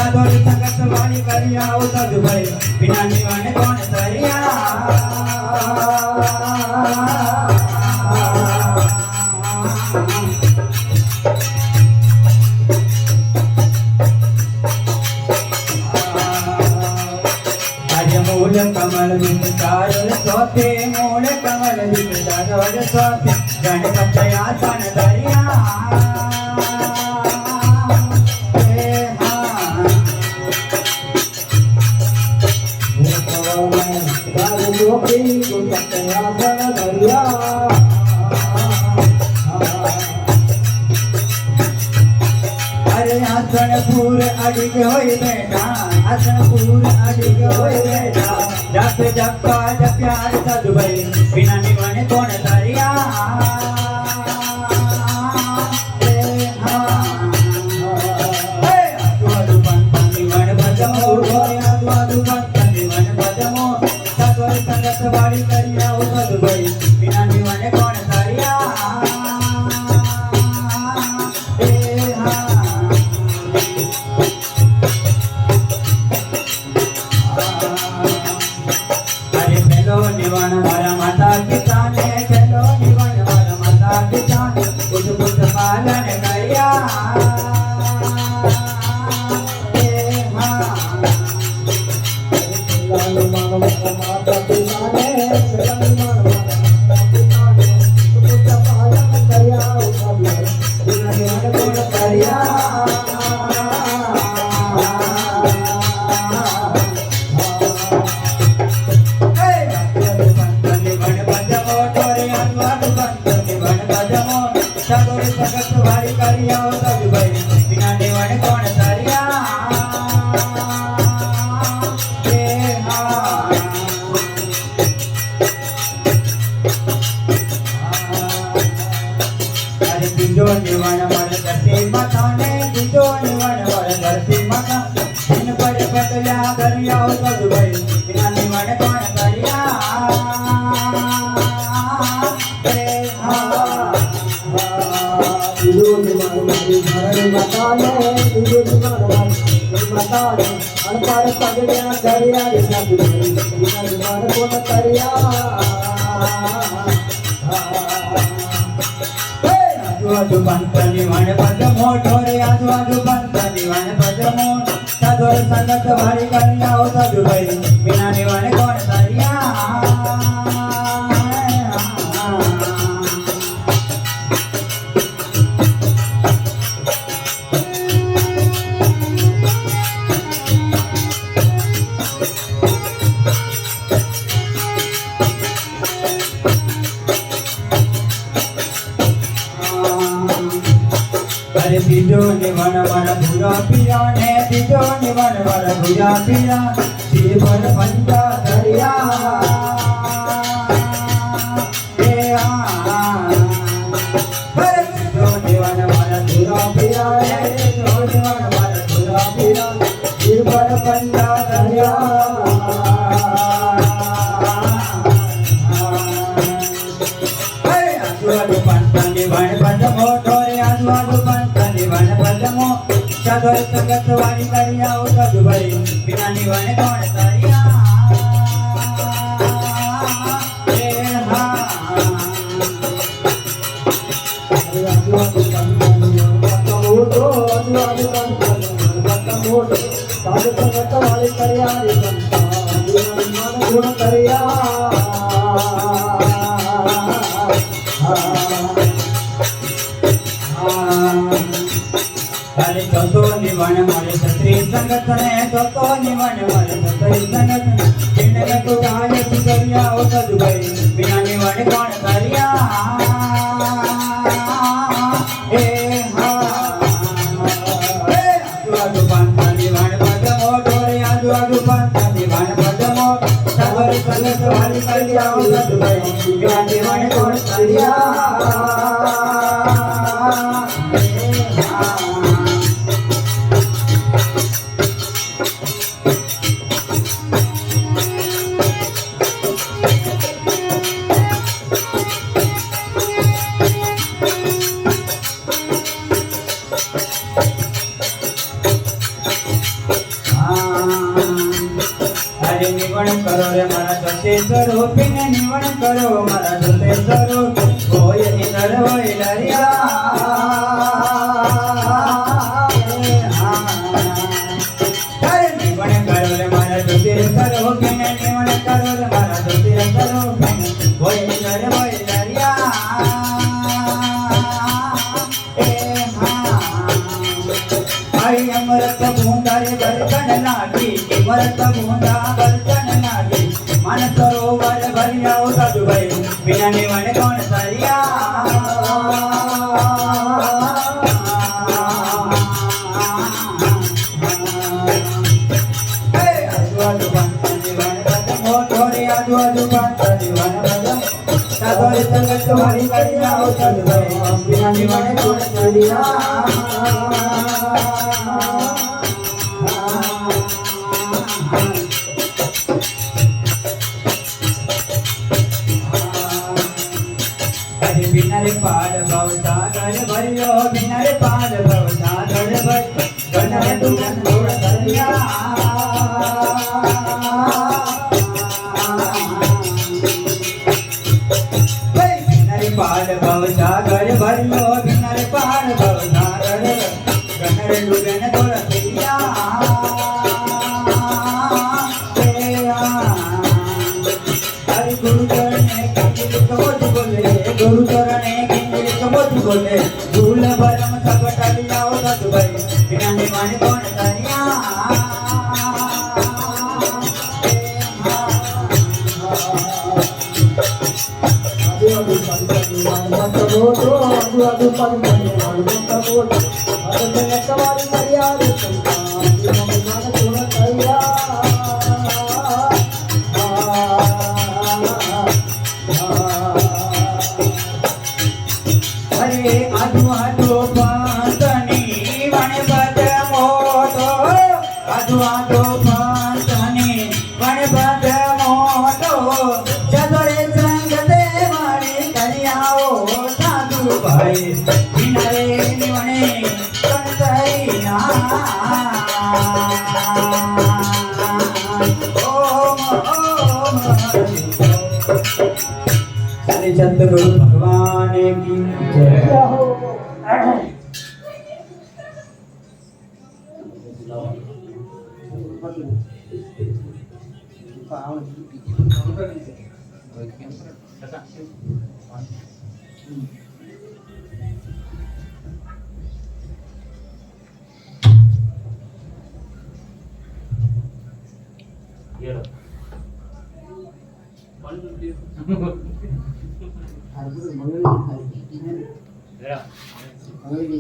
साधोरी संगत वाली करिया उता दुबई बिना निवाने कौन सरिया मूल कमल विचार सोते मूल कमल विचार सोते गणपत आसन दरिया अरे आसनपुर अडिग होई बेटा आसनपुर अडिग होई बेटा जप जपा जप्यार सदुबई बिना निवाने कौन दरिया आदु पंत निवान बजमो आदु पंत निवान बजमो सदुबई संगत वाली करिया सदुबई बिना निवाने कौन दरिया निवान मारा माता पिता ने चलो निवान मारा माता पिता ने कुछ कुछ पालन करिया माता पिता ने कुछ पालन करिया करिया भारी करिया सदुबई बिना निवाने कौन सरिया अरे बिजो निवान मर धरती माता ने बिजो निवान मर धरती माता इन पर बदला करिया सदुबई बिना निवाने कौन सरिया माता ने अनपढ़ पगड़िया करिया कौन करिया आजू पंत निवान पदमो ठोरे आजू पंत निवान पदमो सदोर संगत भारी करिया सदुबई बिना निवाने कौन सरिया अरे बिजो निवन वन भूरा पिया ने बिजो निवन वन भूरा पिया शिवर पंचा दरिया अरे बिजो निवन वन भूरा पिया ने बिजो निवन वन भूरा पिया शिवर पंचा दरिया आजू पंत निवन पदमो ठोरे आजू पंत निवान पदमो सदोर संगत वाली करिया सदुबई बिना निवाने कौन सरिया साधु संगत वाली करिया अरे तो निवान मारे सत्री संगत ने तो निवान मारे सत्री संगत जिन्हें तो गाय करिया सदुबई बिना निवाने कौन करिया आजू पंत निवान पदमो ठोरे आजू पंत निवान पदमो सदोर संगत वाली करिया सदुबई बिना निवाने कौन करिया निवण करो रे मारा सत्य स्वरूप निवण करो मारा सत्य स्वरूप होय निधर होय लरिया निवण करो रे मारा सत्य स्वरूप निवण करो रे मारा सत्य स्वरूप होय निधर होय लरिया अमृत बूंदा रे बरतन लागी अमृत बूंदा बरतन लागी मन सरोवर भरिया साधु भाई बिना निवण कौन सरिया आजू पंत निवण बदम हो थोड़े आजू पंत निवण बदम साधु संगत तुम्हारी करिया साधु भाई बिना निवण कौन सरिया बिनारे पार भवसागर भरियो बिनारे पार भवसागर भरियो गणरे दुगन गोड़ धरिया बिनारे पार भवसागर भरियो बिनारे पार भवसागर गणरे दुगन गोड़ धरिया हरि गुरु चरणे गुरु चरणे किंजल कमोद बोले झूल भरम सब टलिया साधु भाई बिना निवण कौन सरिया आदि पंत निवण मत बोलो आदि पंत निवण मत बोलो अरे सवारी करिया रे संता निवण कौन सरिया आजू आजू पंतनी वण बदम मोटो आजू आजू पंतनी वण बदम मोटो चलोरे संग देवाणी करियाओ साधु भाई बिना रे निवणे कौन सरिया ओम श्री सतगुरु भगवान की जय हो। Ini